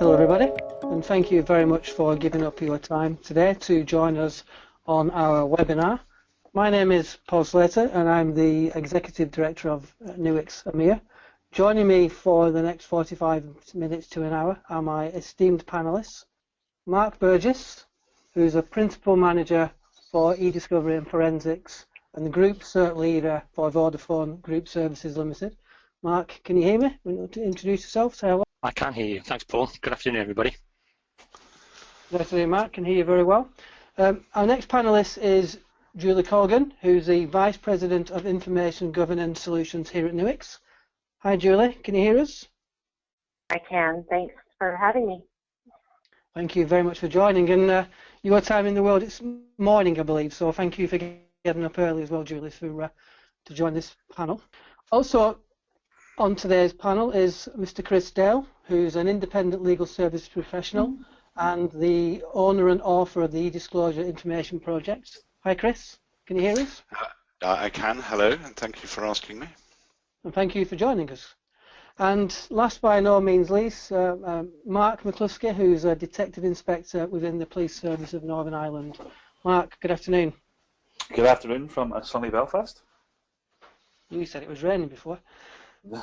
Hello everybody, and thank you very much for giving up your time today to join us on our webinar. My name is Paul Slater and I'm the Executive Director of Nuix EMEA. Joining me for the next 45 minutes to an hour are my esteemed panellists, Mark Burgess, who's a Principal Manager for e-discovery and forensics and the Group Cert Leader for Vodafone Group Services Limited. Mark, can you hear me? You want to introduce yourself? Say hello. I can hear you. Thanks, Paul. Good afternoon, everybody. Good afternoon, Mark. Can hear you very well. Our next panellist is Julie Cogan, who's the Vice President of Information Governance Solutions here at Nuix. Hi, Julie. Can you hear us? I can. Thanks for having me. Thank you very much for joining. And your time in the world, it's morning, I believe. So thank you for getting up early as well, Julie, to join this panel. Also, on today's panel is Mr. Chris Dale, who's an independent legal service professional and the owner and author of the e-disclosure information project. Hi, Chris. Can you hear us? I can. Hello, and thank you for asking me. And thank you for joining us. And last by no means least, Mark Mccluskey, who's a detective inspector within the Police Service of Northern Ireland. Mark, good afternoon. Good afternoon from sunny Belfast. You said it was raining before.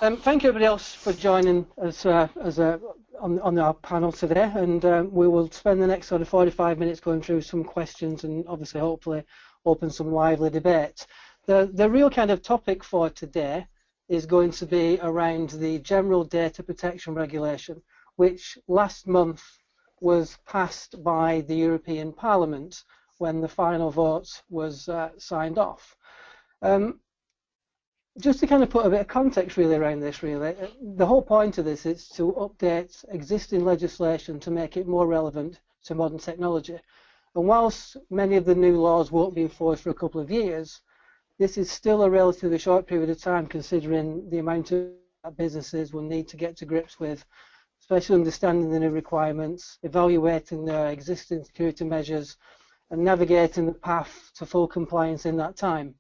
Thank you everybody else for joining us on our panel today, and we will spend the next sort of 45 minutes going through some questions and obviously hopefully open some lively debate. The real kind of topic for today is going to be around the General Data Protection Regulation, which last month was passed by the European Parliament when the final vote was signed off. Just to kind of put a bit of context really around this, the whole point of this is to update existing legislation to make it more relevant to modern technology. And whilst many of the new laws won't be enforced for a couple of years, this is still a relatively short period of time considering the amount of businesses will need to get to grips with, especially understanding the new requirements, evaluating their existing security measures, and navigating the path to full compliance in that time.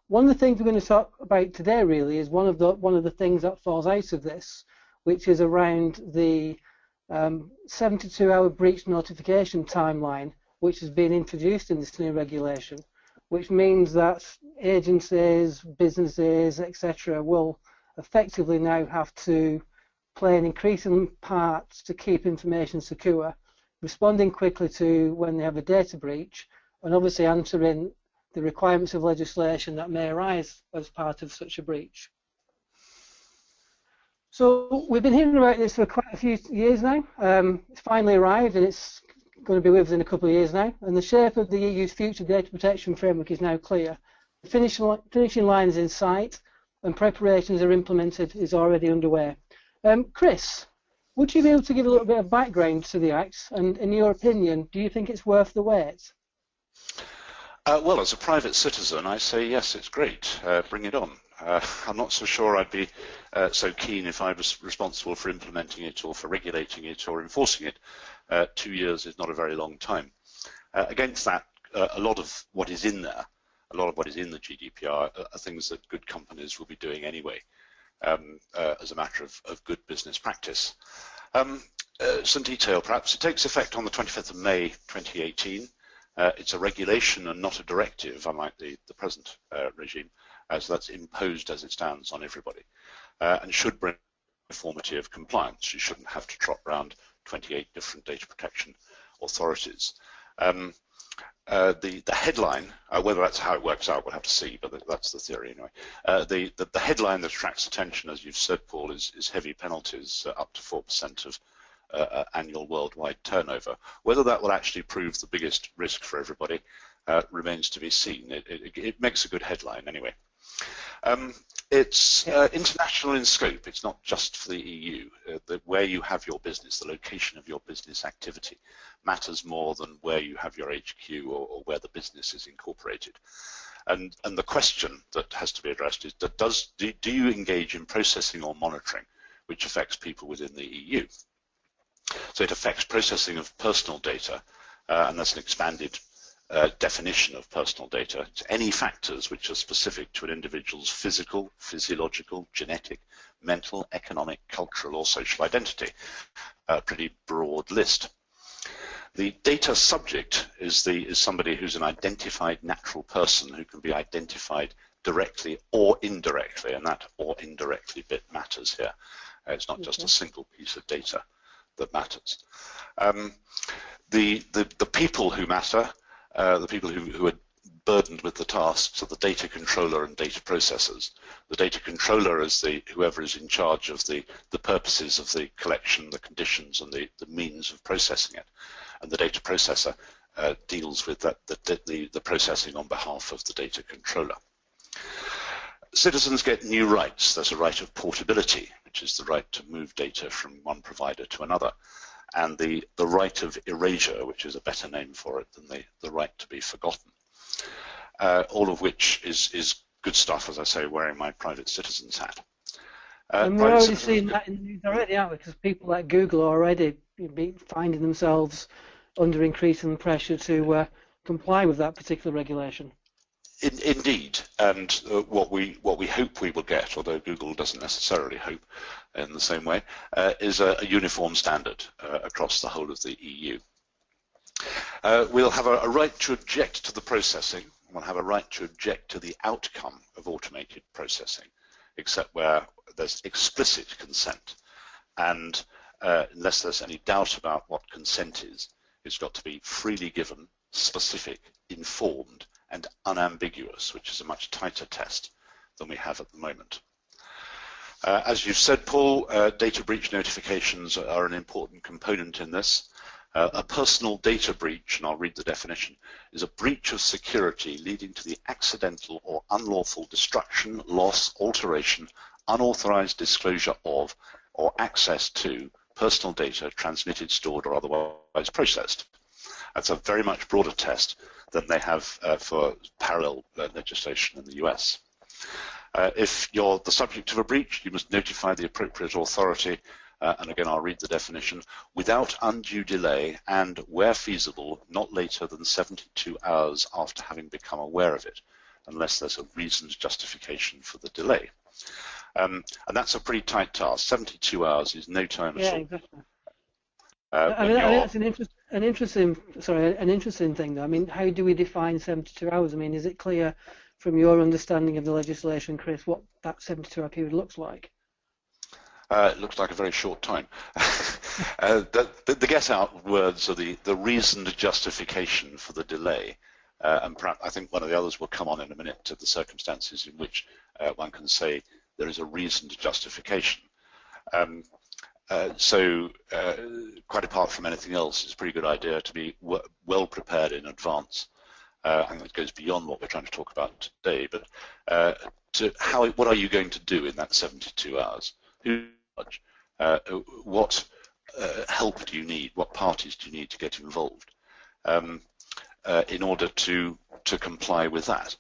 One of the things we're going to talk about today really is one of the things that falls out of this, which is around the 72-hour breach notification timeline, which has been introduced in this new regulation, which means that agencies, businesses, etc., will effectively now have to play an increasing part to keep information secure, responding quickly to when they have a data breach, and obviously answering the requirements of legislation that may arise as part of such a breach. So we've been hearing about this for quite a few years now. It's finally arrived and it's going to be with us in a couple of years now. And the shape of the EU's future data protection framework is now clear. The finishing line is in sight and preparations are implemented is already underway. Chris, would you be able to give a little bit of background to the Act? And in your opinion, do you think it's worth the wait? Well, as a private citizen, I say yes, it's great. Bring it on. I'm not so sure I'd be so keen if I was responsible for implementing it or for regulating it or enforcing it. 2 years is not a very long time. Against that, a lot of what is in there, a lot of what is in the GDPR are things that good companies will be doing anyway, as a matter of good business practice. Some detail perhaps. It takes effect on the 25th of May 2018. It's a regulation and not a directive, unlike the present regime, so that's imposed as it stands on everybody, and should bring uniformity of compliance. You shouldn't have to trot around 28 different data protection authorities. The headline, whether that's how it works out, we'll have to see, but that's the theory anyway. The headline that attracts attention, as you've said, Paul, is heavy penalties, up to 4% of annual worldwide turnover. Whether that will actually prove the biggest risk for everybody remains to be seen. It makes a good headline anyway. It's international in scope. It's not just for the EU. Where you have your business, the location of your business activity matters more than where you have your HQ or where the business is incorporated. And the question that has to be addressed is that do you engage in processing or monitoring which affects people within the EU? So it affects processing of personal data, and that's an expanded definition of personal data to any factors which are specific to an individual's physical, physiological, genetic, mental, economic, cultural or social identity. A pretty broad list. The data subject is somebody who's an identified natural person who can be identified directly or indirectly, and that or indirectly bit matters here. It's not just a single piece of data that matters. The people who matter, the people who are burdened with the tasks, are the data controller and data processors. The data controller is whoever is in charge of the purposes of the collection, the conditions, and the means of processing it. And the data processor deals with the processing on behalf of the data controller. Citizens get new rights. There's a right of portability, which is the right to move data from one provider to another, and the right of erasure, which is a better name for it than the right to be forgotten. All of which is good stuff, as I say, wearing my private citizen's hat. And we're already seeing that in the news already, aren't we? Because people like Google are already finding themselves under increasing pressure to comply with that particular regulation. Indeed, and what we hope we will get, although Google doesn't necessarily hope in the same way, is a uniform standard across the whole of the EU. We'll have a right to object to the processing. We'll have a right to object to the outcome of automated processing, except where there's explicit consent. And unless there's any doubt about what consent is, it's got to be freely given, specific, informed, and unambiguous, which is a much tighter test than we have at the moment. As you've said, Paul, data breach notifications are an important component in this. A personal data breach, and I'll read the definition, is a breach of security leading to the accidental or unlawful destruction, loss, alteration, unauthorized disclosure of, or access to personal data transmitted, stored, or otherwise processed. That's a very much broader test than they have for parallel legislation in the US. If you're the subject of a breach, you must notify the appropriate authority, and again I'll read the definition, without undue delay and, where feasible, not later than 72 hours after having become aware of it, unless there's a reasoned justification for the delay. And that's a pretty tight task. 72 hours is no time at all. Yeah, exactly. I mean, that's an interesting thing, though. I mean, how do we define 72 hours? I mean, is it clear from your understanding of the legislation, Chris, what that 72-hour period looks like? It looks like a very short time. The get-out words are the reasoned justification for the delay, and perhaps I think one of the others will come on in a minute to the circumstances in which one can say there is a reasoned justification. So quite apart from anything else, it's a pretty good idea to be well prepared in advance. I think it goes beyond what we're trying to talk about today, but what are you going to do in that 72 hours? What help do you need? What parties do you need to get involved in order to comply with that?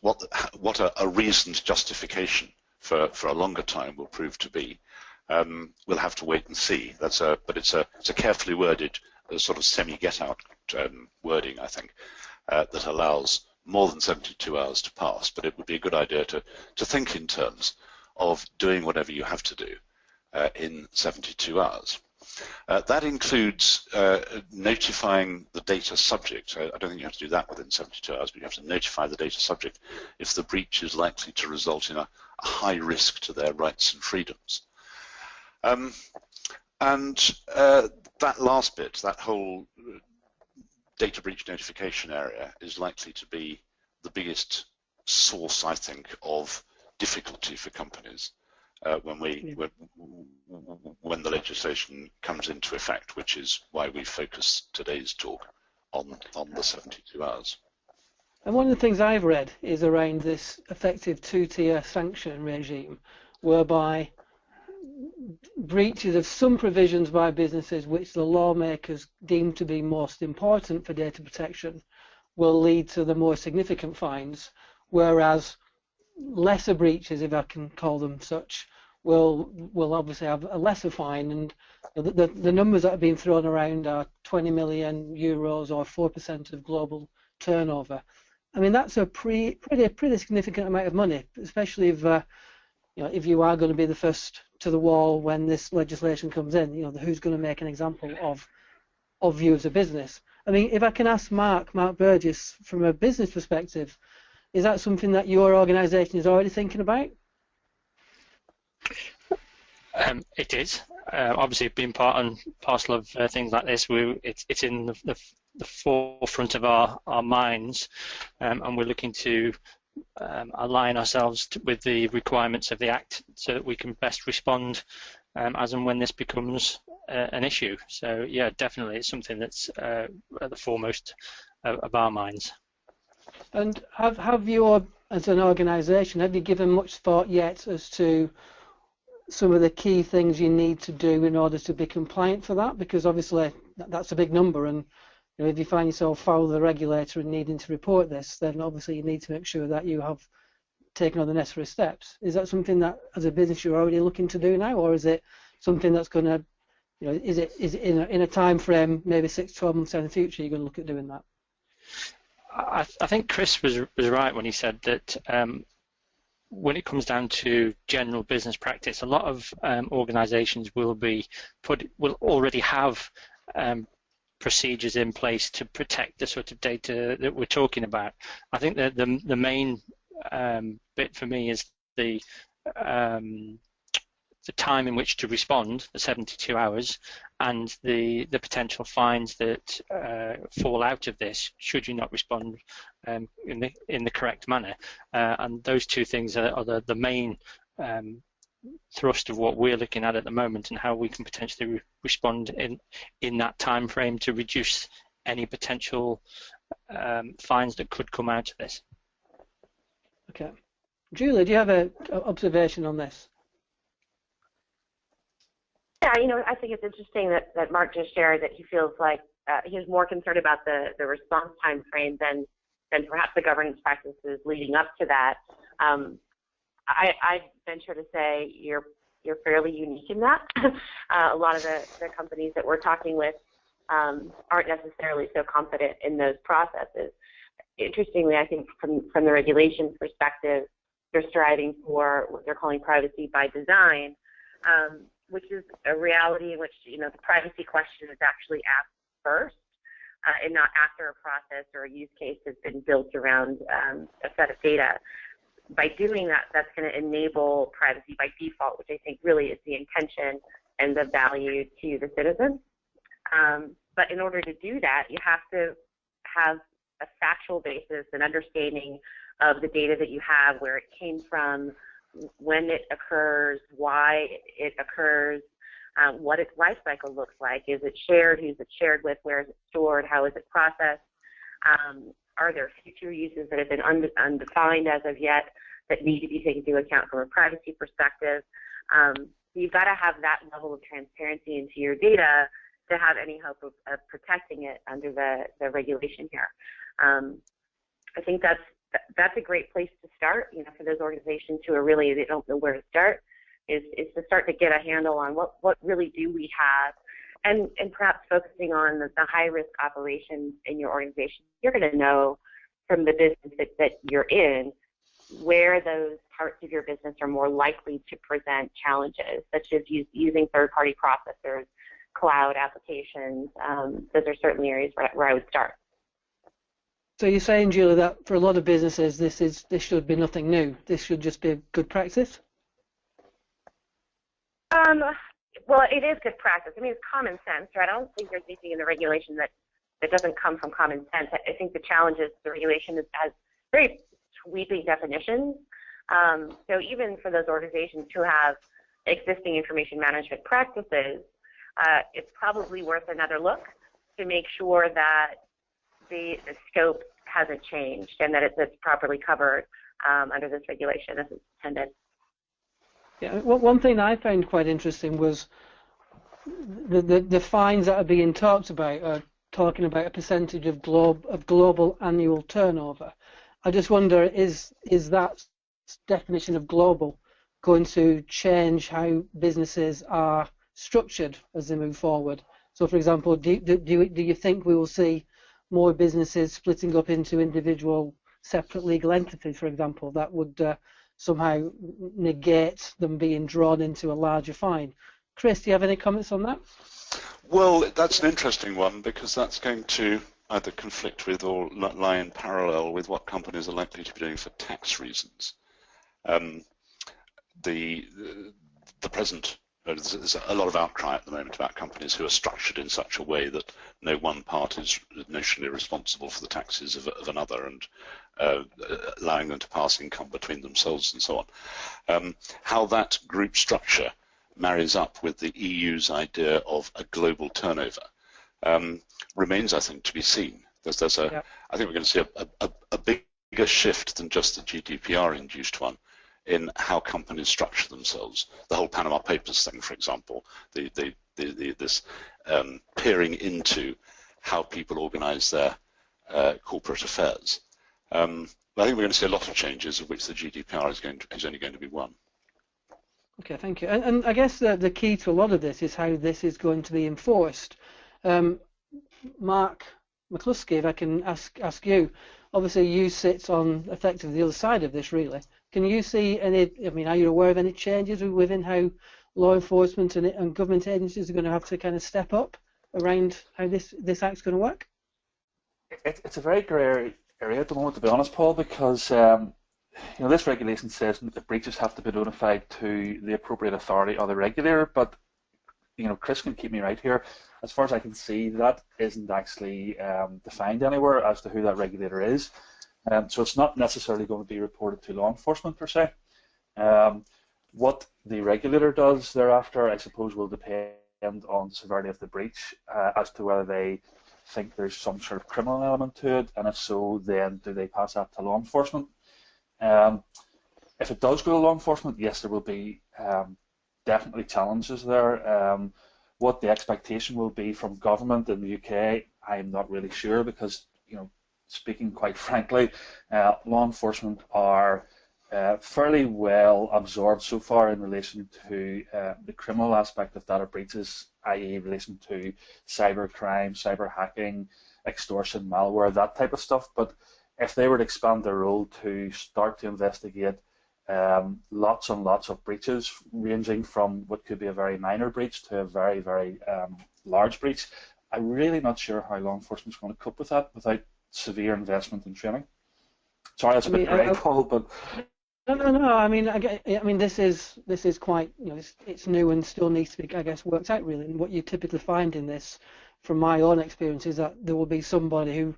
What a reasoned justification for a longer time will prove to be. We'll have to wait and see. But it's a carefully worded sort of semi-get-out wording, I think, that allows more than 72 hours to pass. But it would be a good idea to think in terms of doing whatever you have to do in 72 hours. That includes notifying the data subject. I don't think you have to do that within 72 hours, but you have to notify the data subject if the breach is likely to result in a high risk to their rights and freedoms. That last bit, that whole data breach notification area, is likely to be the biggest source, I think, of difficulty for companies when the legislation comes into effect, which is why we focus today's talk on the 72 hours. And one of the things I've read is around this effective two-tier sanction regime, whereby breaches of some provisions by businesses which the lawmakers deem to be most important for data protection will lead to the more significant fines, whereas lesser breaches, if I can call them such, will obviously have a lesser fine, and the numbers that have been thrown around are 20 million euros or 4% of global turnover. I mean, that's a pretty significant amount of money, especially if if you are going to be the first to the wall when this legislation comes in. Who's going to make an example of you as a business? I mean, if I can ask Mark Burgess, from a business perspective, is that something that your organisation is already thinking about? It is. Obviously, being part and parcel of things like this, it's in the forefront of our minds, and we're looking to align ourselves with the requirements of the Act so that we can best respond as and when this becomes an issue. So, yeah, definitely, it's something that's at the foremost of our minds. And have you, as an organisation, have you given much thought yet as to some of the key things you need to do in order to be compliant for that? Because obviously that's a big number, and if you find yourself foul of the regulator and needing to report this, then obviously you need to make sure that you have taken all the necessary steps. Is that something that, as a business, you're already looking to do now, or is it something that's going to, is it in a time frame, maybe 6-12 months down the future, you're going to look at doing that? I think Chris was right when he said that when it comes down to general business practice, a lot of organisations will already have procedures in place to protect the sort of data that we're talking about. I think that the main bit for me is the time in which to respond, the 72 hours, and the potential fines that fall out of this should you not respond in the correct manner. And those two things are the main thrust of what we're looking at the moment, and how we can potentially respond in that time frame to reduce any potential fines that could come out of this. Okay. Julie, do you have an observation on this? Yeah, I think it's interesting that Mark just shared that he feels like he was more concerned about the response time frame than perhaps the governance practices leading up to that. I venture to say you're fairly unique in that. A lot of the companies that we're talking with aren't necessarily so confident in those processes. Interestingly, I think from the regulations perspective, they're striving for what they're calling privacy by design, which is a reality in which the privacy question is actually asked first, and not after a process or a use case has been built around a set of data. By doing that, that's going to enable privacy by default, which I think really is the intention and the value to the citizen. But in order to do that, you have to have a factual basis and understanding of the data that you have, where it came from, when it occurs, why it occurs, what its life cycle looks like. Is it shared? Who's it shared with? Where is it stored? How is it processed? Are there future uses that have been undefined as of yet that need to be taken into account from a privacy perspective? You've got to have that level of transparency into your data to have any hope of protecting it under the regulation here. I think that's a great place to start, for those organizations who are really, they don't know where to start, is to start to get a handle on what really do we have, and perhaps focusing on the high-risk operations in your organization. You're going to know from the business that you're in where those parts of your business are more likely to present challenges, such as using third-party processors, cloud applications. Those are certainly areas where I would start. So you're saying, Julie, that for a lot of businesses, this should be nothing new. This should just be good practice? Well, it is good practice. I mean, it's common sense, right? I don't think there's anything in the regulation that doesn't come from common sense. I think the challenge is the regulation has very sweeping definitions. So even for those organizations who have existing information management practices, it's probably worth another look to make sure that the scope hasn't changed and that it's properly covered under this regulation as it's intended. Yeah, one thing I found quite interesting was the fines that are being talked about are talking about a percentage of global annual turnover. I just wonder, is that definition of global going to change how businesses are structured as they move forward? So, for example, do you think we will see more businesses splitting up into individual separate legal entities, for example, that would somehow negate them being drawn into a larger fine? Chris, do you have any comments on that? Well, that's an interesting one, because that's going to either conflict with or lie in parallel with what companies are likely to be doing for tax reasons. The present, there's a lot of outcry at the moment about companies who are structured in such a way that no one part is notionally responsible for the taxes of another, and allowing them to pass income between themselves and so on. How that group structure marries up with the EU's idea of a global turnover remains, I think, to be seen. I think we're going to see a bigger shift than just the GDPR-induced one in how companies structure themselves. The whole Panama Papers thing, for example, this peering into how people organise their corporate affairs. I think we're going to see a lot of changes, of which the GDPR is only going to be one. Okay, thank you. And I guess the key to a lot of this is how this is going to be enforced. Mark Mccluskey, if I can ask you, obviously you sit on effectively the other side of this, really. Can you see any, I mean, are you aware of any changes within how law enforcement and government agencies are going to have to kind of step up around how this act's going to work? It's a very grey area at the moment, to be honest, Paul, because this regulation says that breaches have to be notified to the appropriate authority or the regulator, but Chris can keep me right here. As far as I can see, that isn't actually defined anywhere as to who that regulator is. So it's not necessarily going to be reported to law enforcement per se. What the regulator does thereafter, I suppose, will depend on the severity of the breach as to whether they think there's some sort of criminal element to it, and if so, then do they pass that to law enforcement? If it does go to law enforcement, yes, there will be definitely challenges there. What the expectation will be from government in the UK, I'm not really sure, because speaking quite frankly, law enforcement are fairly well absorbed so far in relation to the criminal aspect of data breaches, i.e. in relation to cyber crime, cyber hacking, extortion, malware, that type of stuff. But if they were to expand their role to start to investigate lots and lots of breaches, ranging from what could be a very minor breach to a very, very large breach, I'm really not sure how law enforcement is going to cope with that without severe investment in training. Sorry, that's a bit grey, Paul, but no. I mean, this is quite, it's new and still needs to be, I guess, worked out really. And what you typically find in this, from my own experience, is that there will be somebody who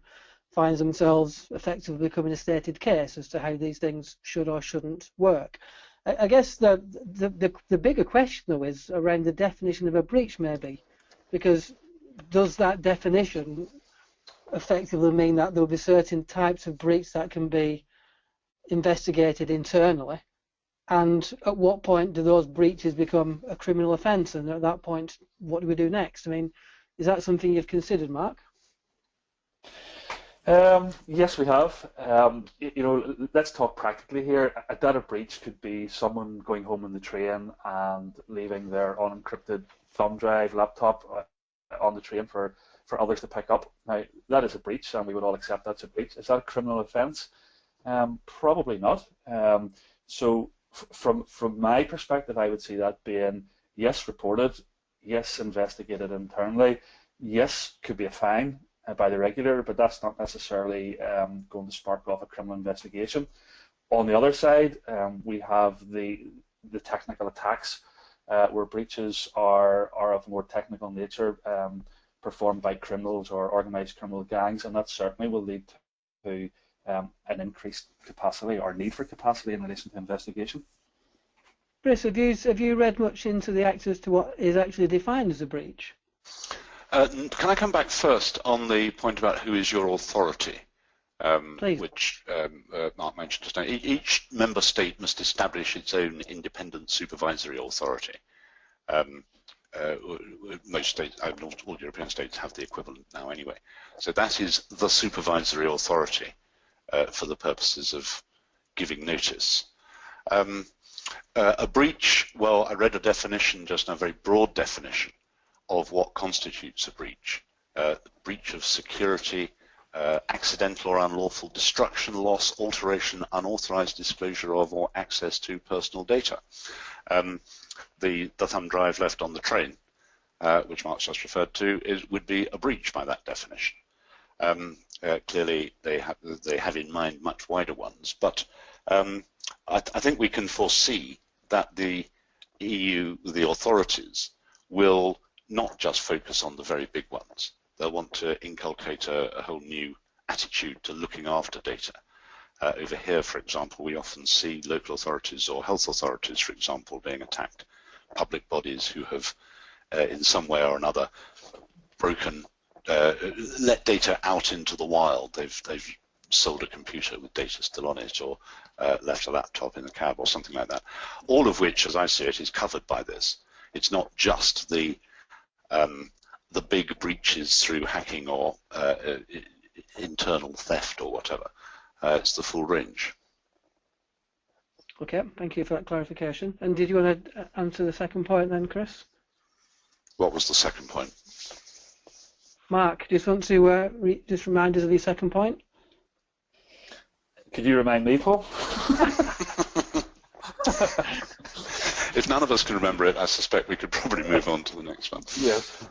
finds themselves effectively becoming a stated case as to how these things should or shouldn't work. I guess the bigger question though is around the definition of a breach, maybe, because does that definition effectively mean that there will be certain types of breach that can be investigated internally, and at what point do those breaches become a criminal offence, and at that point what do we do next? I mean, is that something you've considered, Mark? Yes, we have. Let's talk practically here. A data breach could be someone going home on the train and leaving their unencrypted thumb drive laptop on the train for others to pick up. Now, that is a breach, and we would all accept that's a breach. Is that a criminal offence? Probably not. So from my perspective, I would see that being, yes, reported, yes, investigated internally, yes, could be a fine by the regulator, but that's not necessarily going to spark off a criminal investigation. On the other side, we have the technical attacks, where breaches are of more technical nature, performed by criminals or organised criminal gangs, and that certainly will lead to an increased capacity or need for capacity in relation to investigation. Chris, have you read much into the Act as to what is actually defined as a breach? Can I come back first on the point about who is your authority, which Mark mentioned just now? Each member state must establish its own independent supervisory authority. Most states, all European states, have the equivalent now anyway. So that is the supervisory authority for the purposes of giving notice. A breach, well, I read a definition just now, a very broad definition of what constitutes a breach. Breach of security, accidental or unlawful destruction, loss, alteration, unauthorized disclosure of or access to personal data. The thumb drive left on the train, which Mark's just referred to, would be a breach by that definition. Clearly, they have in mind much wider ones, but I think we can foresee that the EU, the authorities, will not just focus on the very big ones. They'll want to inculcate a whole new attitude to looking after data. Over here, for example, we often see local authorities or health authorities, for example, being attacked. Public bodies who have, in some way or another, let data out into the wild. They've sold a computer with data still on it, or left a laptop in the cab, or something like that. All of which, as I see it, is covered by this. It's not just the big breaches through hacking or internal theft or whatever. It's the full range. Okay, thank you for that clarification. And did you want to answer the second point then, Chris? What was the second point? Mark, do you want to just remind us of your second point? Could you remind me, Paul? If none of us can remember it, I suspect we could probably move on to the next one. Yes.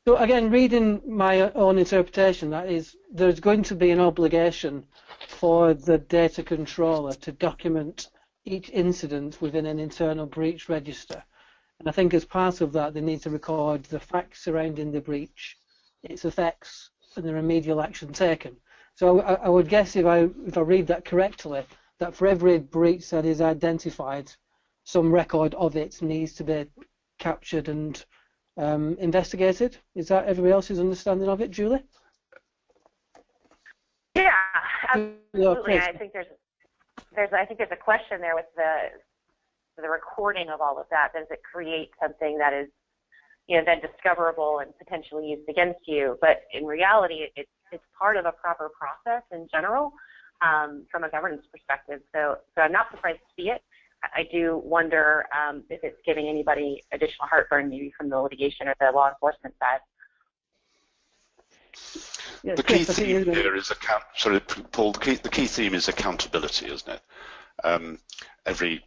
So again, reading my own interpretation, that is, there's going to be an obligation for the data controller to document each incident within an internal breach register. And I think as part of that, they need to record the facts surrounding the breach, its effects, and the remedial action taken. So I would guess if I read that correctly, that for every breach that is identified, some record of it needs to be captured and investigated. Is that everybody else's understanding of it, Julie? Yeah, absolutely. I think there's a question there with the recording of all of that. Does it create something that is, then discoverable and potentially used against you? But in reality, it's part of a proper process in general from a governance perspective. So I'm not surprised to see it. I do wonder if it's giving anybody additional heartburn, maybe from the litigation or the law enforcement side. Yeah, the key theme here is Paul. The key theme is accountability, isn't it? Every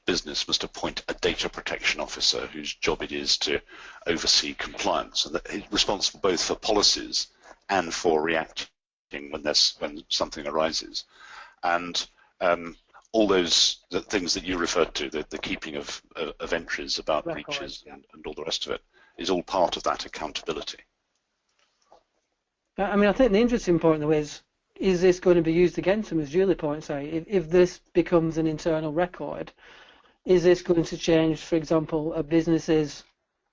business must appoint a data protection officer whose job it is to oversee compliance, and that he's responsible both for policies and for reacting when something arises. And all those things that you referred to, the keeping of entries about breaches and all the rest of it, is all part of that accountability. I mean, I think the interesting point, though, is this going to be used against them, as Julie points out? If this becomes an internal record, is this going to change, for example, a business's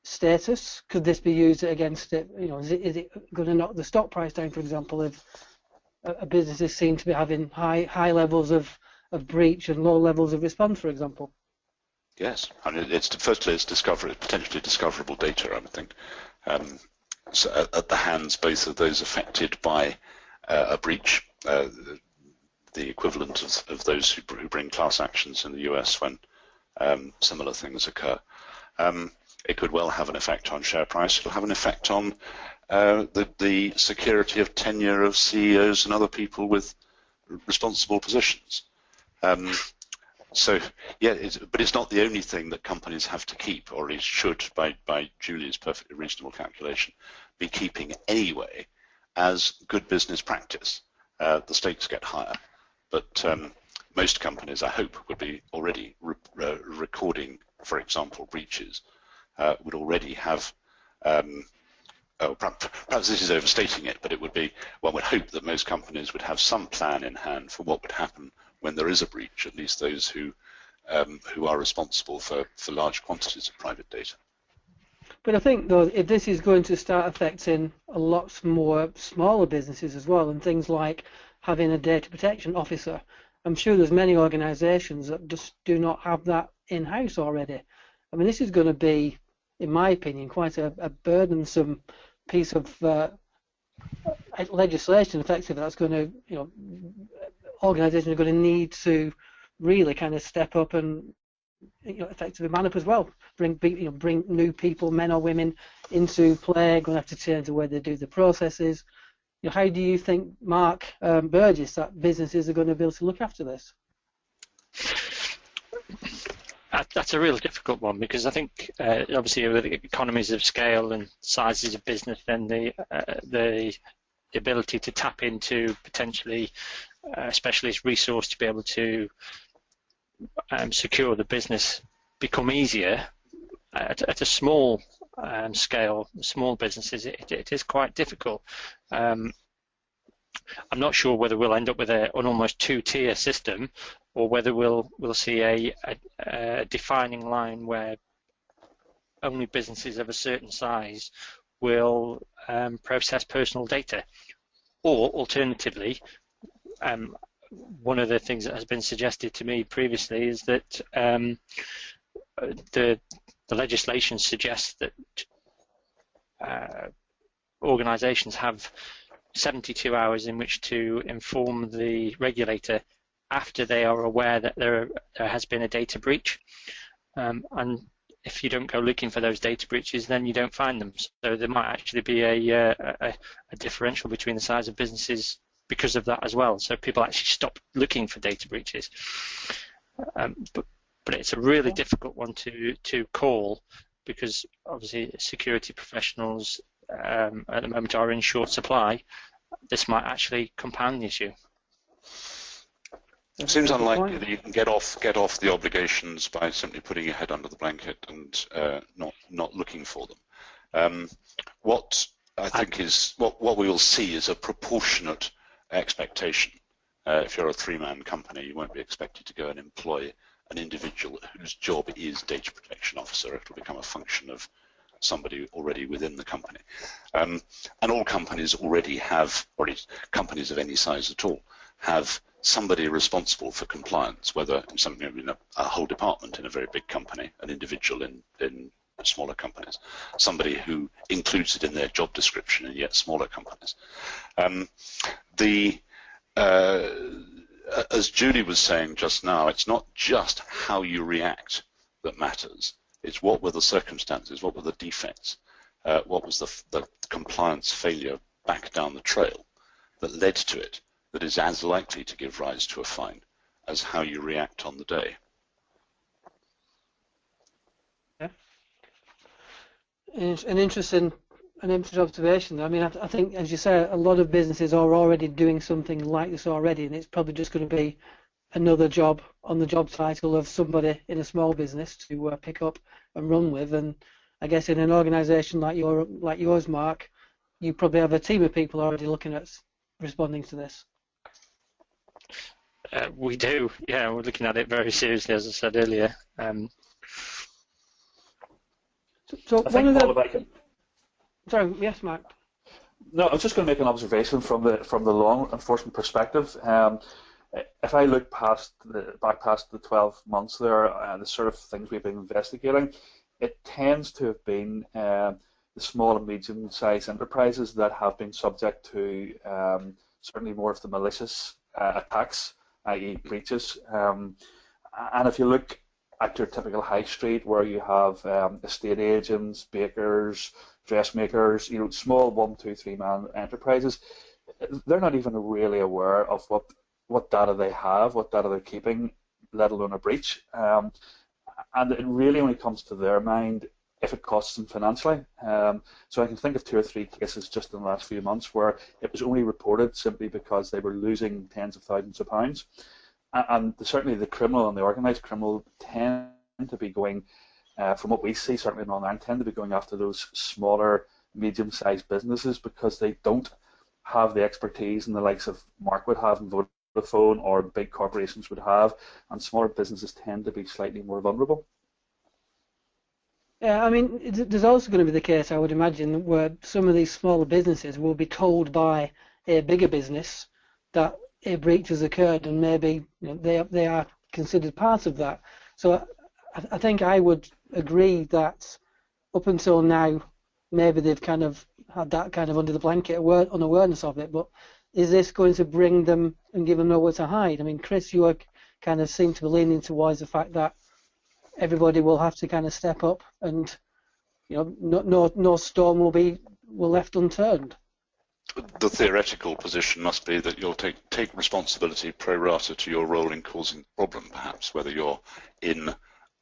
status? Could this be used against it? Is it going to knock the stock price down, for example, if a business is seen to be having high levels of breach and low levels of response, for example? Yes, I mean, firstly, it's potentially discoverable data, I would think. So at the hands both of those affected by a breach, the equivalent of those who bring class actions in the US when similar things occur. It could well have an effect on share price. It'll have an effect on the security of tenure of CEOs and other people with responsible positions. So, yeah, but it's not the only thing that companies have to keep, or at least should, by Julie's perfectly reasonable calculation, be keeping anyway as good business practice. The stakes get higher, but most companies, I hope, would be already recording, for example, breaches, would already have, perhaps this is overstating it, but it would be, one would hope that most companies would have some plan in hand for what would happen when there is a breach, at least those who are responsible for large quantities of private data. But I think, though, if this is going to start affecting a lot more smaller businesses as well, and things like having a data protection officer, I'm sure there's many organisations that just do not have that in-house already. I mean, this is going to be, in my opinion, quite a burdensome piece of legislation, effectively, that's going to, organisations are going to need to really kind of step up and effectively man up as well. Bring new people, men or women, into play. Going to have to change the way they do the processes. How do you think, Mark Burgess, that businesses are going to be able to look after this? That's a real difficult one, because I think obviously with economies of scale and sizes of business, then the ability to tap into potentially specialist resource to be able to secure the business become easier. At a small scale, small businesses, it is quite difficult. I'm not sure whether we'll end up with an almost two-tier system, or whether we'll see a defining line where only businesses of a certain size will process personal data. Or alternatively, one of the things that has been suggested to me previously is that the legislation suggests that organisations have 72 hours in which to inform the regulator after they are aware that there has been a data breach. And if you don't go looking for those data breaches, then you don't find them. So there might actually be a differential between the size of businesses because of that as well. So people actually stop looking for data breaches. But it's a really difficult one to call, because obviously security professionals at the moment are in short supply. This might actually compound the issue. It seems unlikely that you can get off the obligations by simply putting your head under the blanket and not looking for them. What I think is what we will see is a proportionate expectation. If you're a three-man company, you won't be expected to go and employ an individual whose job is data protection officer. It will become a function of somebody already within the company. And all companies already have, or companies of any size at all, have somebody responsible for compliance, whether something in a whole department in a very big company, an individual in smaller companies, somebody who includes it in their job description in yet smaller companies. As Julie was saying just now, it's not just how you react that matters. It's what were the circumstances, what were the defects, what was the compliance failure back down the trail that led to it, that is as likely to give rise to a fine as how you react on the day. Yeah. An interesting observation. I mean, I think, as you say, a lot of businesses are already doing something like this already, and it's probably just going to be another job on the job title of somebody in a small business to pick up and run with. And I guess in an organisation like yours, Mark, you probably have a team of people already looking at responding to this. We do, yeah. We're looking at it very seriously, as I said earlier. So one of the. Sorry, yes, Mark. No, I was just going to make an observation from the law enforcement perspective. If I look back past the 12 months there, the sort of things we've been investigating, it tends to have been the small and medium-sized enterprises that have been subject to certainly more of the malicious attacks, i.e. breaches. And if you look at your typical high street where you have estate agents, bakers, dressmakers, small 1, 2, 3 man enterprises, they're not even really aware of what data they have, what data they're keeping, let alone a breach. And it really only comes to their mind if it costs them financially. So I can think of 2 or 3 cases just in the last few months where it was only reported simply because they were losing tens of thousands of pounds. And certainly the criminal and the organised criminal tend to be going, from what we see, certainly in Northern Ireland, tend to be going after those smaller, medium-sized businesses because they don't have the expertise and the likes of Mark would have and Vodafone or big corporations would have, and smaller businesses tend to be slightly more vulnerable. Yeah, I mean, there's also going to be the case, I would imagine, where some of these smaller businesses will be told by a bigger business that a breach has occurred, and maybe they are considered part of that. So I think I would agree that up until now, maybe they've kind of had that kind of under the blanket unawareness of it. But is this going to bring them and give them nowhere to hide? I mean, Chris, you kind of seem to be leaning towards the fact that everybody will have to kind of step up, and no stone will left unturned. The theoretical position must be that you'll take responsibility pro rata to your role in causing the problem, perhaps, whether you're in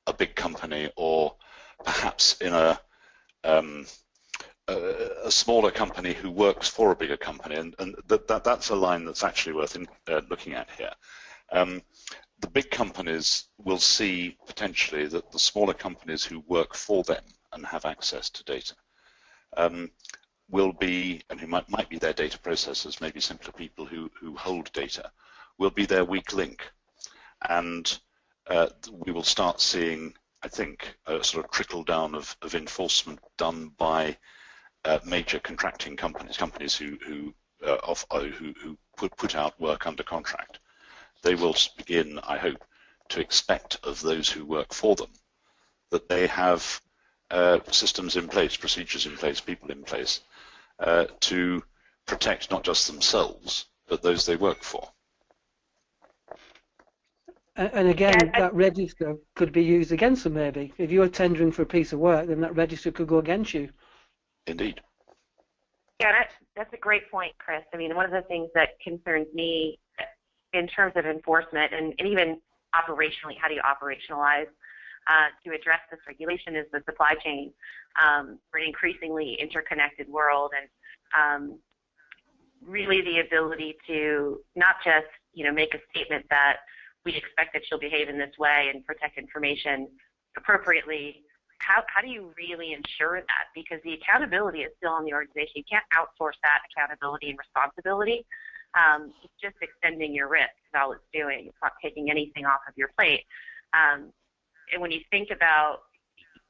a big company or perhaps in a smaller company who works for a bigger company, and that's a line that's actually worth looking at here. The big companies will see potentially that the smaller companies who work for them and have access to data will be, and who might be their data processors, maybe simply people who hold data, will be their weak link. And we will start seeing, I think, a sort of trickle down of enforcement done by major contracting companies who put out work under contract. They will begin, I hope, to expect of those who work for them that they have systems in place, procedures in place, people in place to protect not just themselves, but those they work for. And again, that register could be used against them, maybe. If you're tendering for a piece of work, then that register could go against you. Indeed. Yeah, that's a great point, Chris. I mean, one of the things that concerns me in terms of enforcement and even operationally, how do you operationalize to address this regulation is the supply chain. We're an increasingly interconnected world, and really the ability to not just make a statement that we expect that you'll behave in this way and protect information appropriately. How do you really ensure that? Because the accountability is still on the organization. You can't outsource that accountability and responsibility. It's just extending your risk is all it's doing. It's not taking anything off of your plate. And when you think about,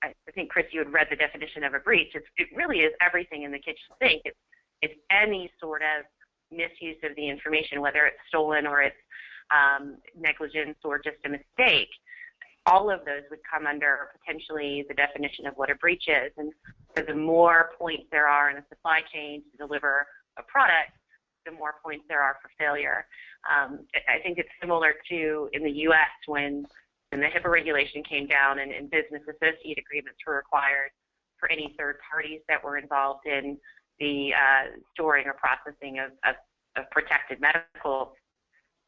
I think, Chris, you had read the definition of a breach. It really is everything in the kitchen sink. It's any sort of misuse of the information, whether it's stolen or it's negligence or just a mistake. All of those would come under potentially the definition of what a breach is. And so the more points there are in a supply chain to deliver a product, the more points there are for failure. I think it's similar to in the U.S. when the HIPAA regulation came down and business associate agreements were required for any third parties that were involved in the storing or processing of protected medical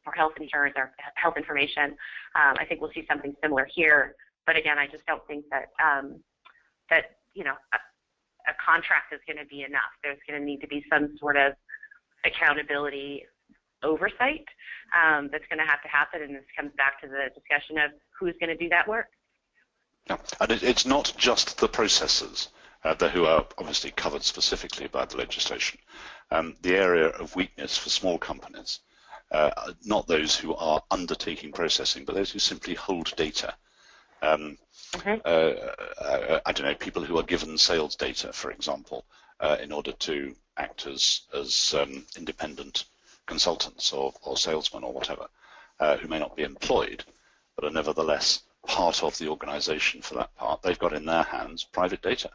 or health insurance or health information. I think we'll see something similar here. But again, I just don't think that a contract is going to be enough. There's going to need to be some sort of accountability oversight that's going to have to happen, and this comes back to the discussion of who's going to do that work. Yeah. And it's not just the processors who are obviously covered specifically by the legislation. The area of weakness for small companies, not those who are undertaking processing, but those who simply hold data. I don't know, people who are given sales data, for example, in order to act as independent consultants or salesmen or whatever, who may not be employed, but are nevertheless part of the organization for that part. They've got in their hands private data.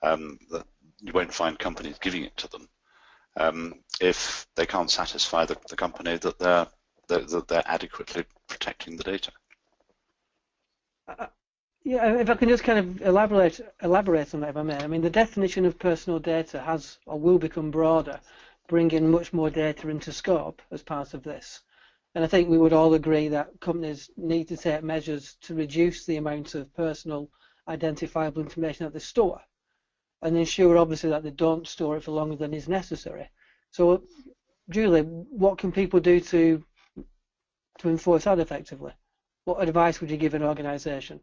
That you won't find companies giving it to them if they can't satisfy the company that they're adequately protecting the data. Yeah, if I can just kind of elaborate on that, if I may. I mean, the definition of personal data has or will become broader, bringing much more data into scope as part of this. And I think we would all agree that companies need to take measures to reduce the amount of personal identifiable information that they store, and ensure obviously that they don't store it for longer than is necessary. So, Julie, what can people do to enforce that effectively? What advice would you give an organisation?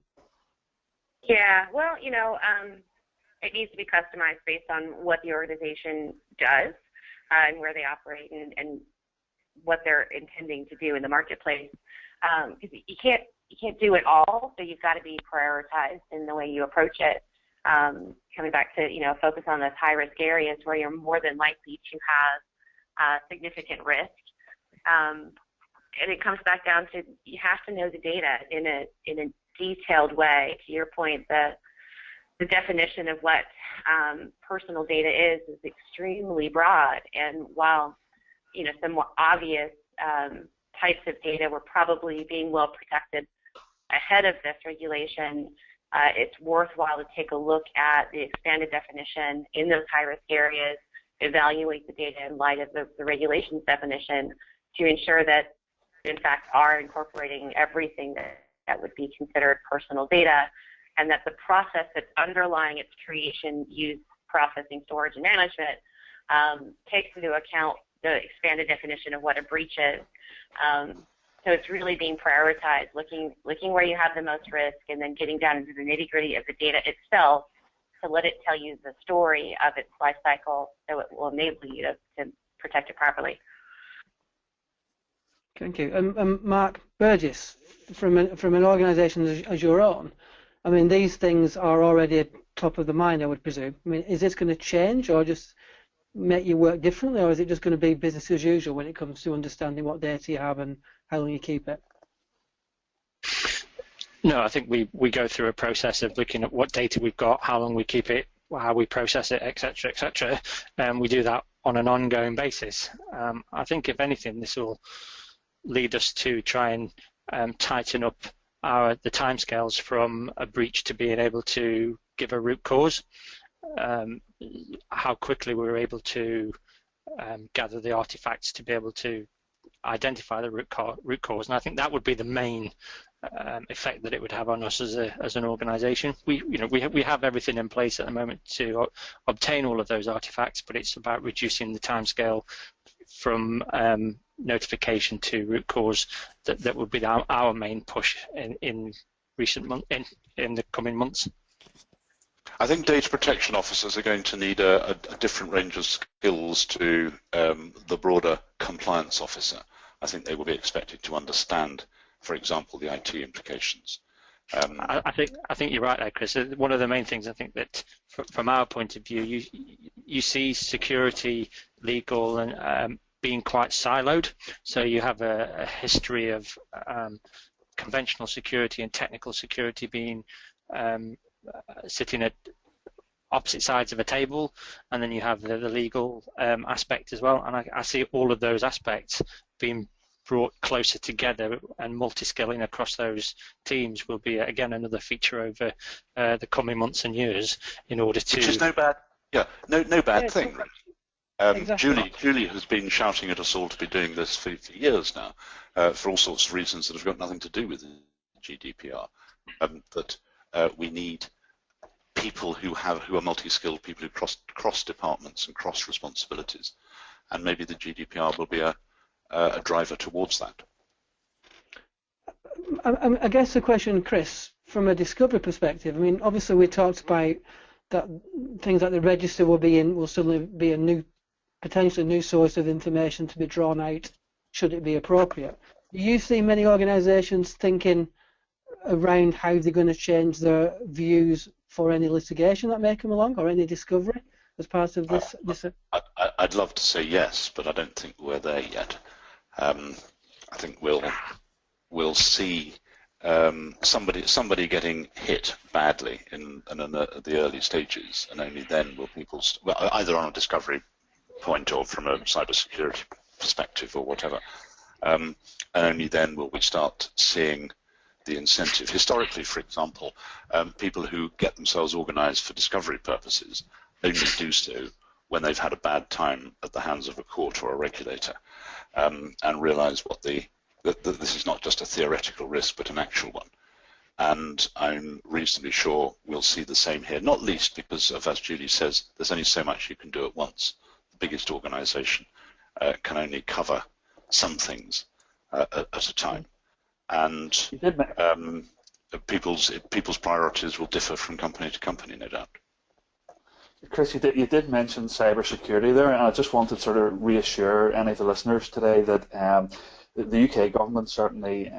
Yeah, well, it needs to be customized based on what the organization does and where they operate and what they're intending to do in the marketplace. Because you can't do it all, so you've got to be prioritized in the way you approach it. Coming back to focus on those high-risk areas where you're more than likely to have significant risk. And it comes back down to you have to know the data in a detailed way. To your point, the definition of what personal data is extremely broad. And while some more obvious types of data were probably being well protected ahead of this regulation, it's worthwhile to take a look at the expanded definition in those high-risk areas, evaluate the data in light of the regulations definition to ensure that, in fact, are incorporating everything that would be considered personal data, and that the process that's underlying its creation, use, processing, storage, and management takes into account the expanded definition of what a breach is. So it's really being prioritized, looking where you have the most risk, and then getting down into the nitty-gritty of the data itself to let it tell you the story of its life cycle, so it will enable you to protect it properly. Thank you. Mark Burgess, from an organisation as your own, I mean, these things are already at top of the mind, I would presume. I mean, is this going to change or just make you work differently, or is it just going to be business as usual when it comes to understanding what data you have and how long you keep it? No, I think we go through a process of looking at what data we've got, how long we keep it, how we process it, etc., etc. And we do that on an ongoing basis. I think, if anything, this will lead us to try and tighten up the timescales from a breach to being able to give a root cause. How quickly we were able to gather the artifacts to be able to identify the root cause, and I think that would be the main effect that it would have on us as an organisation. We have everything in place at the moment to obtain all of those artifacts, but it's about reducing the timescale from notification to root cause. That would be our main push in the coming months. I think data protection officers are going to need a different range of skills to the broader compliance officer. I think they will be expected to understand, for example, the IT implications. I think you're right there, Chris. One of the main things I think that, from our point of view, you see security, legal, and being quite siloed. So you have a history of conventional security and technical security being sitting at opposite sides of a table, and then you have the legal aspect as well. And I see all of those aspects being brought closer together, and multi-skilling across those teams will be, again, another feature over the coming months and years in order to... Which is no bad thing. Exactly. Julie has been shouting at us all to be doing this for years now, for all sorts of reasons that have got nothing to do with GDPR. That we need people who are multi-skilled, people who cross departments and cross responsibilities, and maybe the GDPR will be a driver towards that. I guess the question, Chris, from a discovery perspective, I mean, obviously we talked about that things like the register will suddenly be a potentially new source of information to be drawn out should it be appropriate. Do you see many organisations thinking around how they're going to change their views for any litigation that may come along, or any discovery as part of this? I'd love to say yes, but I don't think we're there yet. I think we'll see somebody getting hit badly in the early stages, and only then will people, either on a discovery point or from a cybersecurity perspective or whatever, and only then will we start seeing the incentive. Historically, for example, people who get themselves organised for discovery purposes only do so when they've had a bad time at the hands of a court or a regulator, and realise that this is not just a theoretical risk but an actual one. And I'm reasonably sure we'll see the same here, not least because of, as Julie says, there's only so much you can do at once. The biggest organisation can only cover some things at a time. And people's priorities will differ from company to company, no doubt. Chris, you did mention cybersecurity there, and I just wanted to sort of reassure any of the listeners today that the UK government certainly,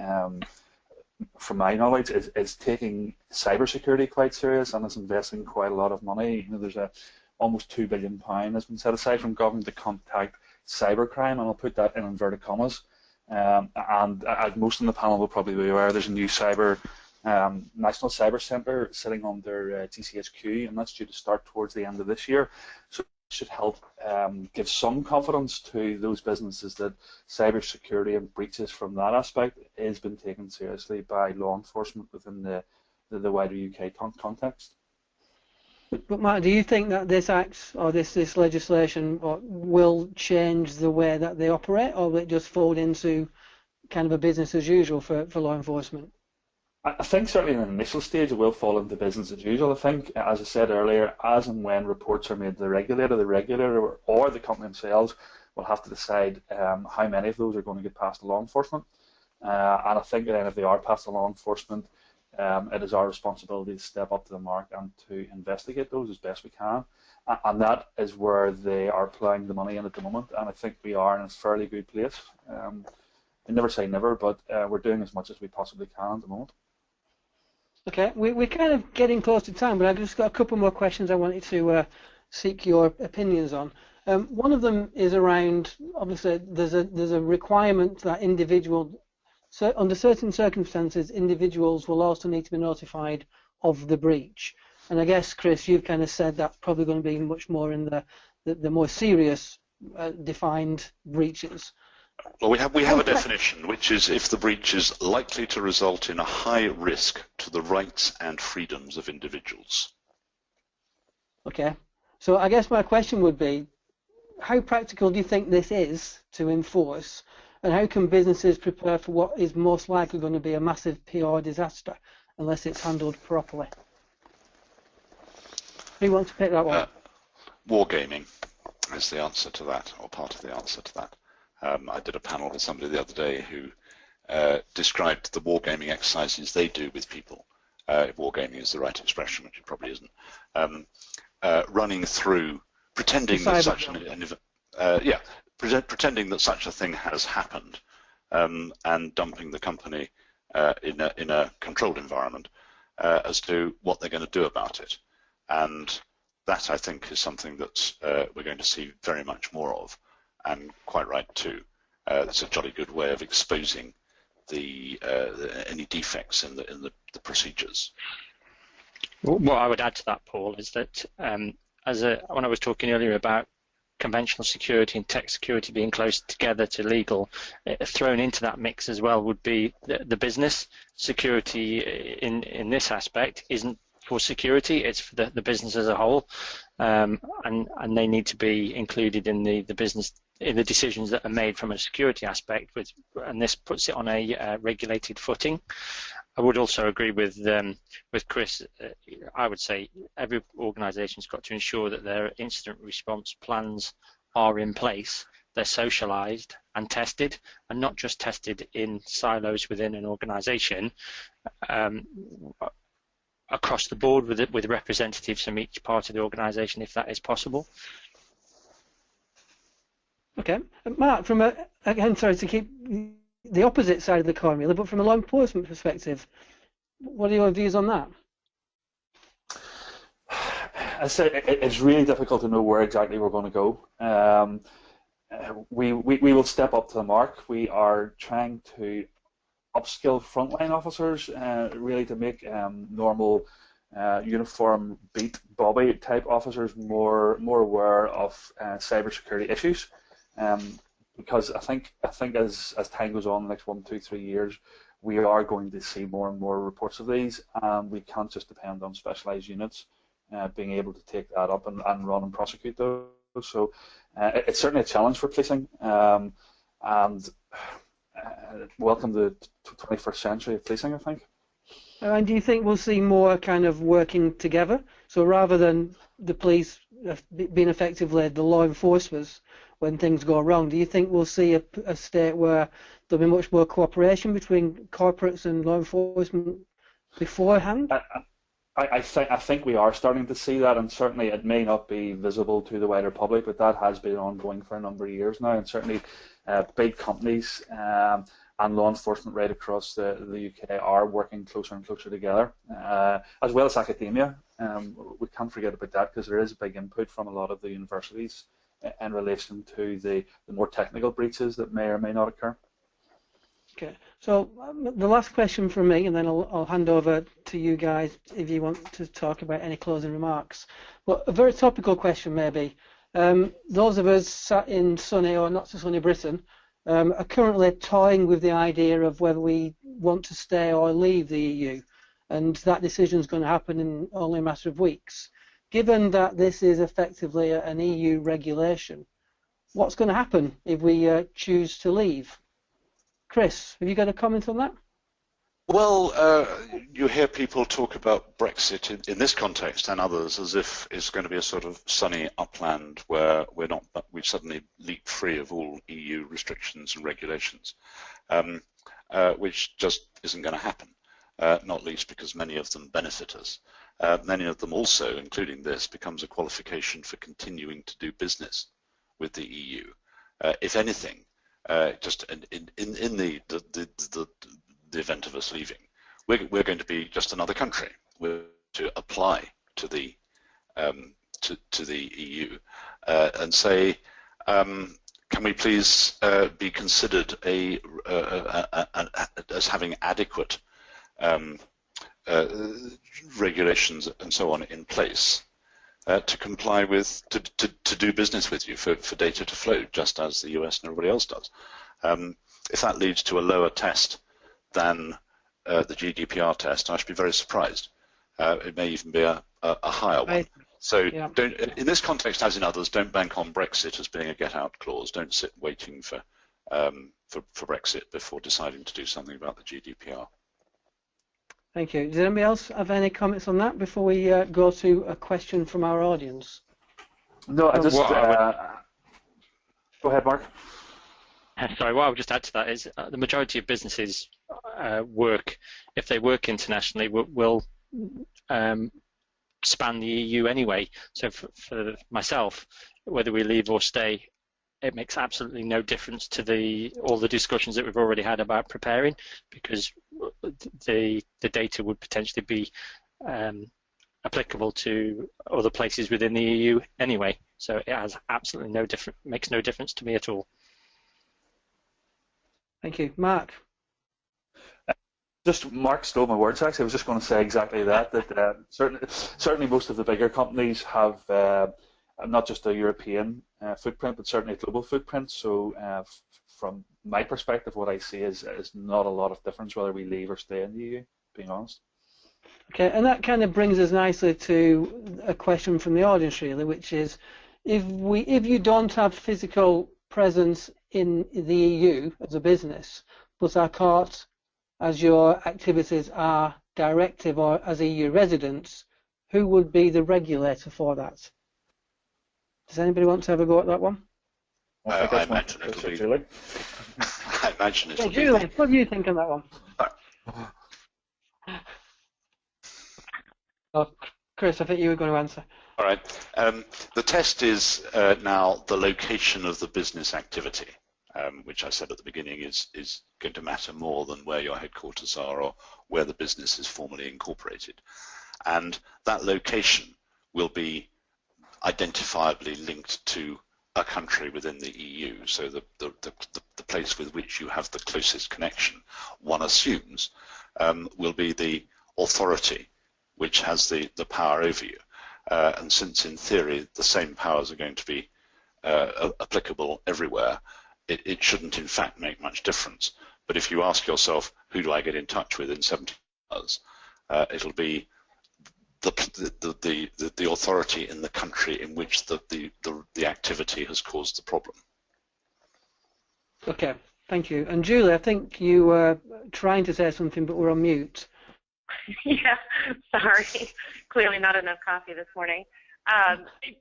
from my knowledge, is taking cybersecurity quite serious and is investing quite a lot of money. You know, there's almost £2 billion has been set aside from government to combat cybercrime, and I'll put that in inverted commas. And as most on the panel will probably be aware, there's a new National Cyber Centre sitting under GCHQ, and that's due to start towards the end of this year. So should help give some confidence to those businesses that cybersecurity and breaches from that aspect has been taken seriously by law enforcement within the wider UK context. But Mark, do you think that this act or this legislation will change the way that they operate, or will it just fold into kind of a business as usual for law enforcement? I think certainly in the initial stage it will fall into business as usual. I think, as I said earlier, as and when reports are made to the regulator or the company themselves will have to decide how many of those are going to get passed to law enforcement. And I think then if they are passed to law enforcement, it is our responsibility to step up to the mark and to investigate those as best we can. And that is where they are applying the money in at the moment. And I think we are in a fairly good place. I never say never, but we're doing as much as we possibly can at the moment. Okay, we're kind of getting close to time, but I've just got a couple more questions I wanted to seek your opinions on. One of them is around, obviously, there's a requirement that under certain circumstances, individuals will also need to be notified of the breach. And I guess, Chris, you've kind of said that's probably going to be much more in the more serious defined breaches. Well, we have a definition, which is if the breach is likely to result in a high risk to the rights and freedoms of individuals. Okay, so I guess my question would be, how practical do you think this is to enforce, and how can businesses prepare for what is most likely going to be a massive PR disaster unless it's handled properly? Who wants to pick that one? Wargaming is the answer to that, or part of the answer to that. I did a panel with somebody the other day who described the wargaming exercises they do with people, if wargaming is the right expression, which it probably isn't, running through, pretending that pretending that such a thing has happened, and dumping the company in a controlled environment as to what they're going to do about it. And that, I think, is something that we're going to see very much more of. And quite right too. It's a jolly good way of exposing any defects in the procedures. What I would add to that, Paul, is that when I was talking earlier about conventional security and tech security being close together to legal, thrown into that mix as well would be the business security. In this aspect isn't for security, it's for the business as a whole, and they need to be included in the business, in the decisions that are made from a security aspect, and this puts it on a regulated footing. I would also agree with Chris. I would say every organisation's got to ensure that their incident response plans are in place, they're socialised and tested, and not just tested in silos within an organisation, across the board with representatives from each part of the organisation, if that is possible. Okay, Mark, again, sorry to keep the opposite side of the coin, really, but from a law enforcement perspective, what are your views on that? I say it's really difficult to know where exactly we're going to go. We will step up to the mark. We are trying to upskill frontline officers, really to make normal uniform beat Bobby type officers more aware of cybersecurity issues. Because I think as time goes on, the next 1, 2, 3 years, we are going to see more and more reports of these, and we can't just depend on specialised units being able to take that up and run and prosecute those. So it's certainly a challenge for policing, and welcome to the 21st century of policing, I think. And do you think we'll see more kind of working together? So rather than the police being effectively the law enforcers when things go wrong, do you think we'll see a state where there'll be much more cooperation between corporates and law enforcement beforehand? I think we are starting to see that, and certainly it may not be visible to the wider public, but that has been ongoing for a number of years now, and certainly big companies and law enforcement right across the UK are working closer and closer together, as well as academia. We can't forget about that, because there is a big input from a lot of the universities in relation to the more technical breaches that may or may not occur. Okay, so the last question from me, and then I'll hand over to you guys if you want to talk about any closing remarks. But a very topical question maybe. Those of us sat in sunny or not so sunny Britain are currently toying with the idea of whether we want to stay or leave the EU, and that decision is going to happen in only a matter of weeks. Given that this is effectively an EU regulation, what's going to happen if we choose to leave? Chris, have you got a comment on that? Well, you hear people talk about Brexit in this context and others as if it's going to be a sort of sunny upland where we've suddenly leaped free of all EU restrictions and regulations, which just isn't going to happen, not least because many of them benefit us. Many of them also, including this, becomes a qualification for continuing to do business with the EU. If anything, just in the event of us leaving, we're going to be just another country. We're to apply to the EU and say, can we please be considered as having adequate regulations and so on in place to comply with, to do business with you for data to flow, just as the US and everybody else does. If that leads to a lower test than the GDPR test, I should be very surprised. It may even be a higher one. So yeah. In this context, as in others, don't bank on Brexit as being a get-out clause. Don't sit waiting for Brexit before deciding to do something about the GDPR. Thank you. Does anybody else have any comments on that before we go to a question from our audience? No, I just... go ahead, Mark. Sorry, what I would just add to that is the majority of businesses if they work internationally, will span the EU anyway. So for myself, whether we leave or stay, it makes absolutely no difference to all the discussions that we've already had about preparing, because the data would potentially be applicable to other places within the EU anyway. So it has absolutely makes no difference to me at all. Thank you. Mark? Just Mark stole my words, actually. I was just going to say exactly that certainly most of the bigger companies have not just a European footprint, but certainly a global footprint. So from my perspective, what I see is not a lot of difference whether we leave or stay in the EU, being honest. Okay, and that kind of brings us nicely to a question from the audience, really, which is, if you don't have physical presence in the EU as a business, but are caught as your activities are directive or as EU residents, who would be the regulator for that? Does anybody want to have a go at that one? I imagine it'll be Julie. I imagine it'll be Julie, what do you think on that one? Oh, Chris, I think you were going to answer. All right. The test is now the location of the business activity, which I said at the beginning is going to matter more than where your headquarters are or where the business is formally incorporated. And that location will be identifiably linked to a country within the EU. So the place with which you have the closest connection, one assumes, will be the authority which has the power over you. And since in theory the same powers are going to be applicable everywhere, it shouldn't in fact make much difference. But if you ask yourself, who do I get in touch with in 70 hours, it'll be the authority in the country in which the activity has caused the problem. Okay, thank you. And Julie, I think you were trying to say something, but we're on mute. Yeah, sorry. Clearly not enough coffee this morning.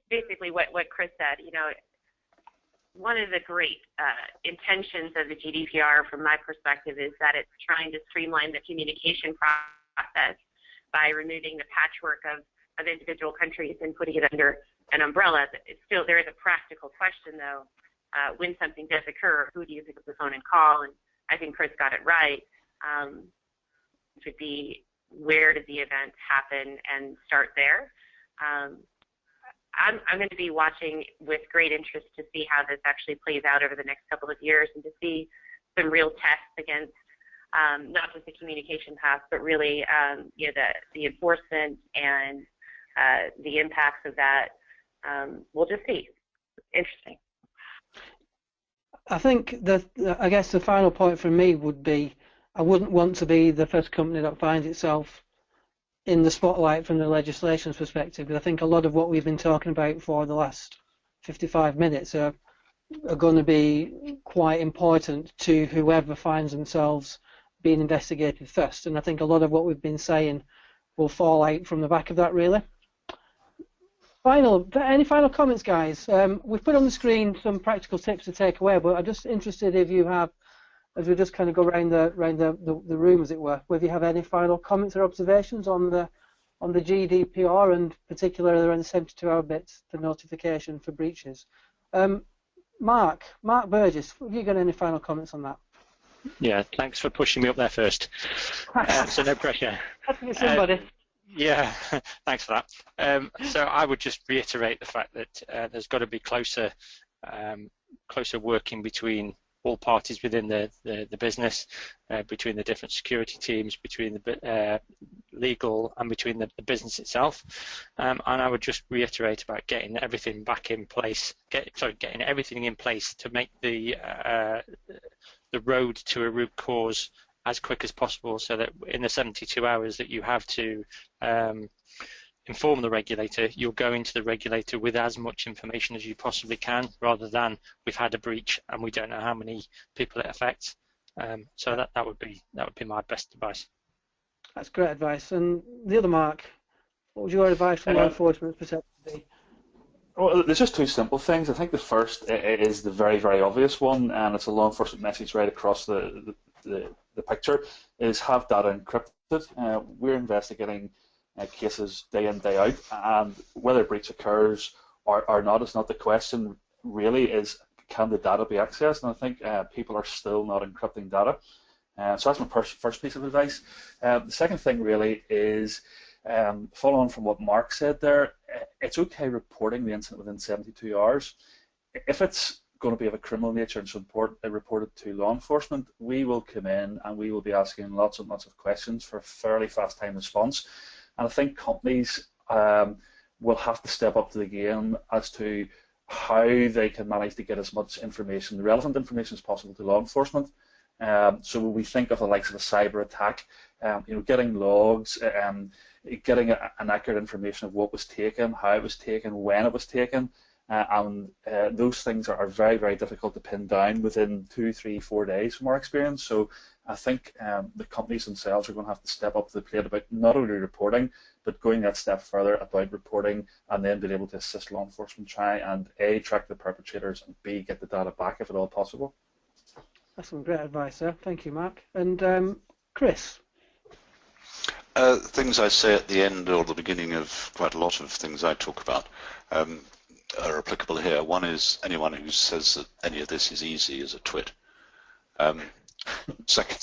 Basically what Chris said, one of the great intentions of the GDPR from my perspective is that it's trying to streamline the communication process by removing the patchwork of individual countries and putting it under an umbrella. There is a practical question, though. When something does occur, who do you pick up the phone and call? And I think Chris got it right. It should be, where did the event happen, and start there. I'm going to be watching with great interest to see how this actually plays out over the next couple of years, and to see some real tests against not just the communication path, but really the enforcement and the impacts of that. We'll just see. interesting. I think I guess the final point from me would be I wouldn't want to be the first company that finds itself in the spotlight from the legislation's perspective, because I think a lot of what we've been talking about for the last 55 minutes are going to be quite important to whoever finds themselves being investigated first. And I think a lot of what we've been saying will fall out from the back of that, really. Any final comments, guys? We've put on the screen some practical tips to take away, but I'm just interested if you have, as we just kind of go around the room, as it were, whether you have any final comments or observations on the GDPR, and particularly around the 72-hour bits for notification for breaches. Mark Burgess, have you got any final comments on that? Yeah, thanks for pushing me up there first. So no pressure. Somebody. Yeah, thanks for that. So I would just reiterate the fact that there's got to be closer working between all parties within the business, between the different security teams, between the legal, and between the business itself. And I would just reiterate about getting everything back in place, getting everything in place to make the road to a root cause as quick as possible, so that in the 72 hours that you have to inform the regulator, you'll go into the regulator with as much information as you possibly can, rather than we've had a breach and we don't know how many people it affects. So that would be my best advice. That's great advice. And the other Mark, what would your advice from law enforcement's perspective be? Well, there's just two simple things. I think the first is the very, very obvious one, and it's a law enforcement message right across the picture, is have data encrypted. We're investigating cases day in, day out, and whether a breach occurs or not is not the question. Really, is can the data be accessed? And I think people are still not encrypting data. So that's my first piece of advice. The second thing really is, following on from what Mark said there, it's okay reporting the incident within 72 hours. If it's going to be of a criminal nature and should report it to law enforcement, we will come in and we will be asking lots and lots of questions for a fairly fast time response. And I think companies will have to step up to the game as to how they can manage to get as much information, relevant information as possible to law enforcement. So when we think of the likes of a cyber attack, getting logs, getting an accurate information of what was taken, how it was taken, when it was taken, and those things are very, very difficult to pin down within 2, 3, 4 days from our experience. So I think the companies themselves are going to have to step up to the plate about not only reporting, but going that step further about reporting, and then being able to assist law enforcement try and A, track the perpetrators, and B, get the data back if at all possible. That's some great advice, sir. Thank you, Mark. And Chris? Things I say at the end or the beginning of quite a lot of things I talk about are applicable here. One is anyone who says that any of this is easy is a twit. Second,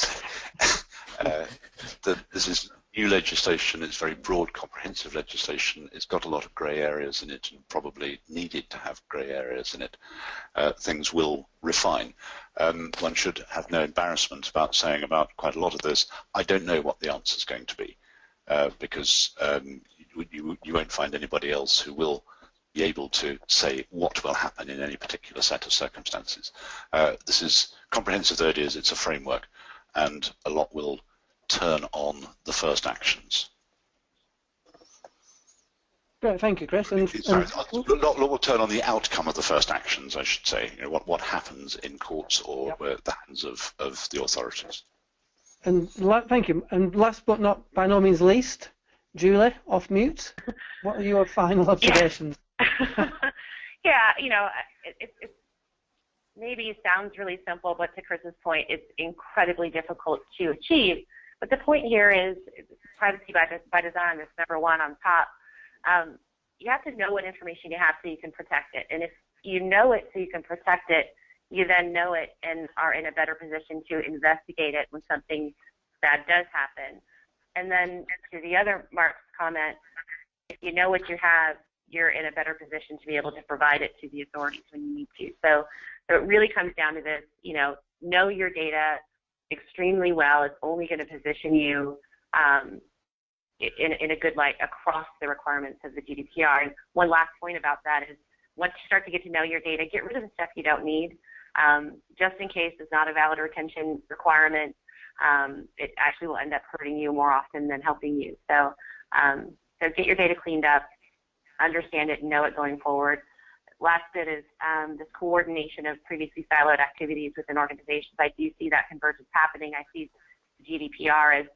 this is new legislation. It's very broad, comprehensive legislation. It's got a lot of grey areas in it, and probably needed to have grey areas in it. Things will refine. One should have no embarrassment about saying about quite a lot of this, I don't know what the answer is going to be, because you won't find anybody else who will be able to say what will happen in any particular set of circumstances. This is comprehensive, though it is. It's a framework, and a lot will turn on the first actions. Great, thank you, Chris. Sorry, a lot will turn on the outcome of the first actions, I should say. What happens in courts or the hands of the authorities. And thank you. And last but not by no means least, Julie, off mute. What are your final observations? Yeah, it maybe sounds really simple, but to Chris's point, it's incredibly difficult to achieve. But the point here is privacy by design is number one on top. You have to know what information you have so you can protect it. And if you know it so you can protect it, you then know it and are in a better position to investigate it when something bad does happen. And then to the other Mark's comment, if you know what you have, you're in a better position to be able to provide it to the authorities when you need to. So it really comes down to this, know your data extremely well. It's only going to position you in a good light across the requirements of the GDPR. And one last point about that is once you start to get to know your data, get rid of the stuff you don't need. Just in case it's not a valid retention requirement, it actually will end up hurting you more often than helping you. So, so get your data cleaned up, understand it, and know it going forward. Last bit is this coordination of previously siloed activities within organizations. I do see that convergence happening. I see GDPR as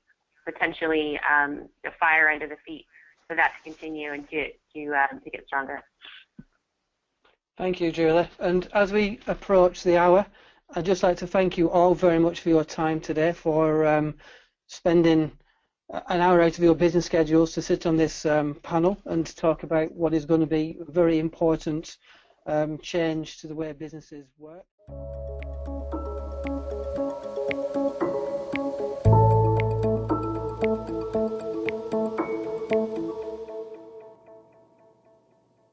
potentially the fire under the feet for that to continue and to get stronger. Thank you, Julie. And as we approach the hour, I'd just like to thank you all very much for your time today, for spending an hour out of your business schedules to sit on this panel and to talk about what is going to be a very important change to the way businesses work.